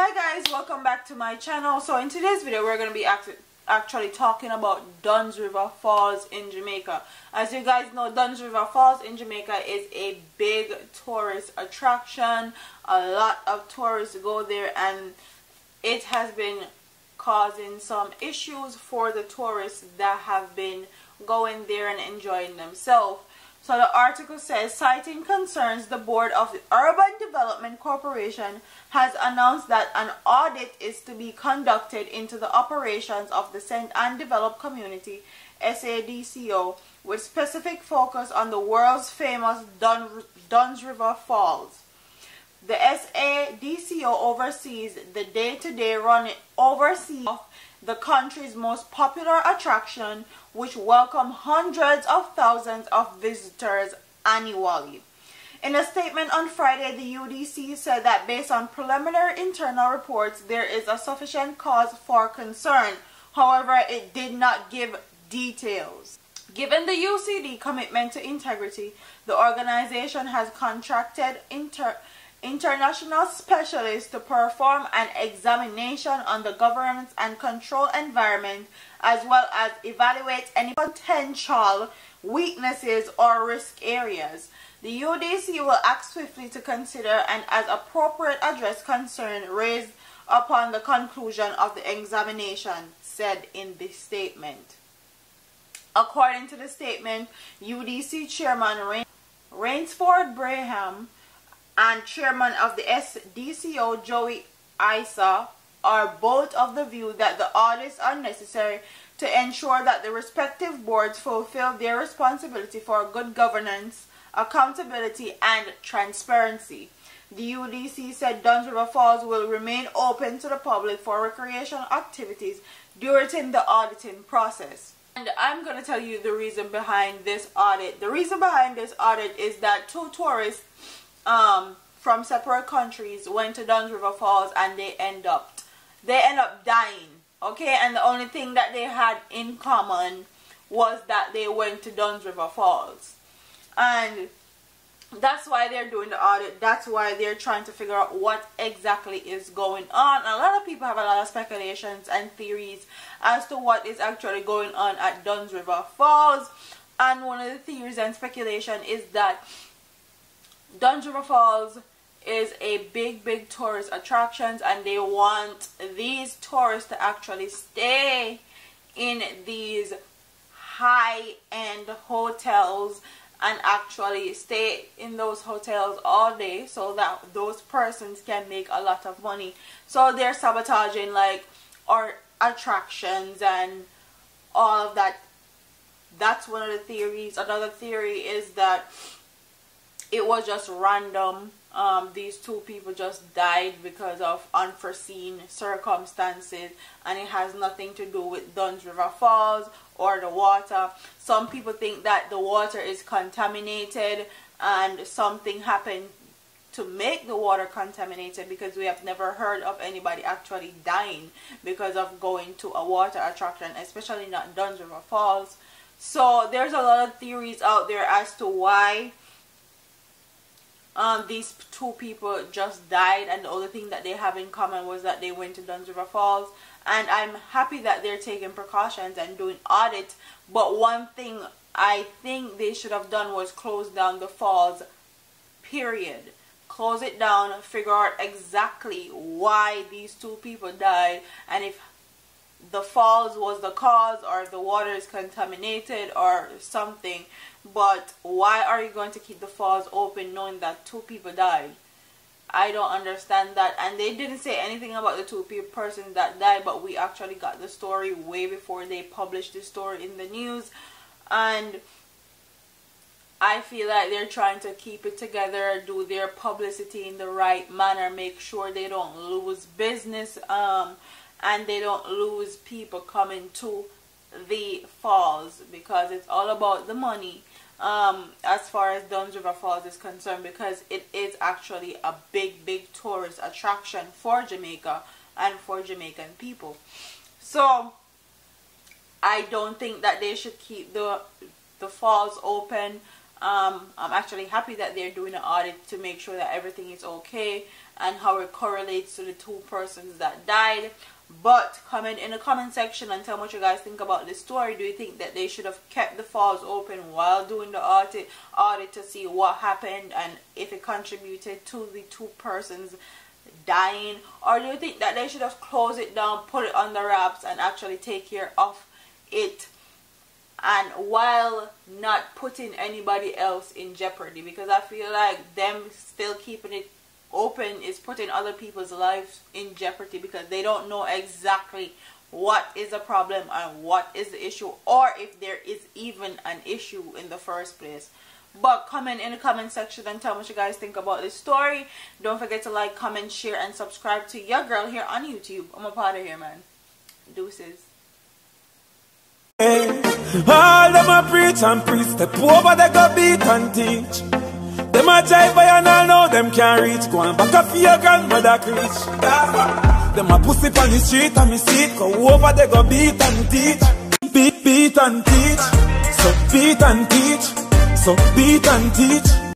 Hi guys, welcome back to my channel. So in today's video we're going to be actually talking about Dunn's River Falls in Jamaica. As you guys know, Dunn's River Falls in Jamaica is a big tourist attraction. A lot of tourists go there and it has been causing some issues for the tourists that have been going there and enjoying themselves. So the article says, citing concerns, the board of the Urban Development Corporation has announced that an audit is to be conducted into the operations of the St. Ann Developed Community, SADCO, with specific focus on the world's famous Dunn's River Falls. The SADCO oversees the day-to-day running of the country's most popular attraction, which welcomes hundreds of thousands of visitors annually. In a statement on Friday, the UDC said that based on preliminary internal reports, there is a sufficient cause for concern. However, it did not give details. Given the UCD commitment to integrity, the organization has contracted international specialists to perform an examination on the governance and control environment, as well as evaluate any potential weaknesses or risk areas. The UDC will act swiftly to consider and as appropriate address concern raised upon the conclusion of the examination, said in the statement. According to the statement, UDC Chairman Rainsford Braham and Chairman of the SDCO, Joey Isa, are both of the view that the audits are necessary to ensure that the respective boards fulfill their responsibility for good governance, accountability, and transparency. The UDC said Dunn's River Falls will remain open to the public for recreational activities during the auditing process. And I'm going to tell you the reason behind this audit. The reason behind this audit is that two tourists from separate countries went to Dunn's River Falls and they end up dying. Okay, and the only thing that they had in common was that they went to Dunn's River Falls, and that's why they're doing the audit. That's why they're trying to figure out what exactly is going on. A lot of people have a lot of speculations and theories as to what is actually going on at Dunn's River Falls, and one of the theories and speculation is that Dunn's River Falls is a big tourist attraction, and they want these tourists to actually stay in these high-end hotels and actually stay in those hotels all day so that those persons can make a lot of money. So they're sabotaging like our attractions and all of that. That's one of the theories. Another theory is that it was just random. These two people just died because of unforeseen circumstances, and it has nothing to do with Dunn's River Falls or the water. Some people think that the water is contaminated and something happened to make the water contaminated, because we have never heard of anybody actually dying because of going to a water attraction, especially not Dunn's River Falls. So there's a lot of theories out there as to why these two people just died, and the only thing that they have in common was that they went to Dunn's River Falls. And I'm happy that they're taking precautions and doing audits, but one thing I think they should have done was close down the falls, period. Close it down, figure out exactly why these two people died, and if the falls was the cause or the water is contaminated or something. But why are you going to keep the falls open knowing that two people died? I don't understand that. And they didn't say anything about the two persons that died, but we actually got the story way before they published the story in the news. And I feel like they're trying to keep it together, do their publicity in the right manner, make sure they don't lose business, and they don't lose people coming to the falls, because it's all about the money as far as Dunn's River Falls is concerned, because it is actually a big tourist attraction for Jamaica and for Jamaican people. So I don't think that they should keep the falls open. I'm actually happy that they're doing an audit to make sure that everything is okay, and how it correlates to the 2 persons that died. But comment in the comment section and tell me what you guys think about this story. Do you think that they should have kept the falls open while doing the audit to see what happened and if it contributed to the 2 persons dying? Or do you think that they should have closed it down, put it under wraps, and actually take care of it, and while not putting anybody else in jeopardy? Because I feel like them still keeping it open is putting other people's lives in jeopardy, because they don't know exactly what is the problem and what is the issue, or if there is even an issue in the first place. But comment in the comment section and tell me what you guys think about this story. Don't forget to like, comment, share, and subscribe to your girl here on YouTube. I'm a part of here, man. Deuces. Hey, all them a preach and preach, step over they go beat and teach. Them a jive by and all know them can't reach. Go on back up for your grandmother preach. Them a pussy on the street and me see it. Go over they go beat and teach. Beat and teach. So beat and teach. So beat and teach.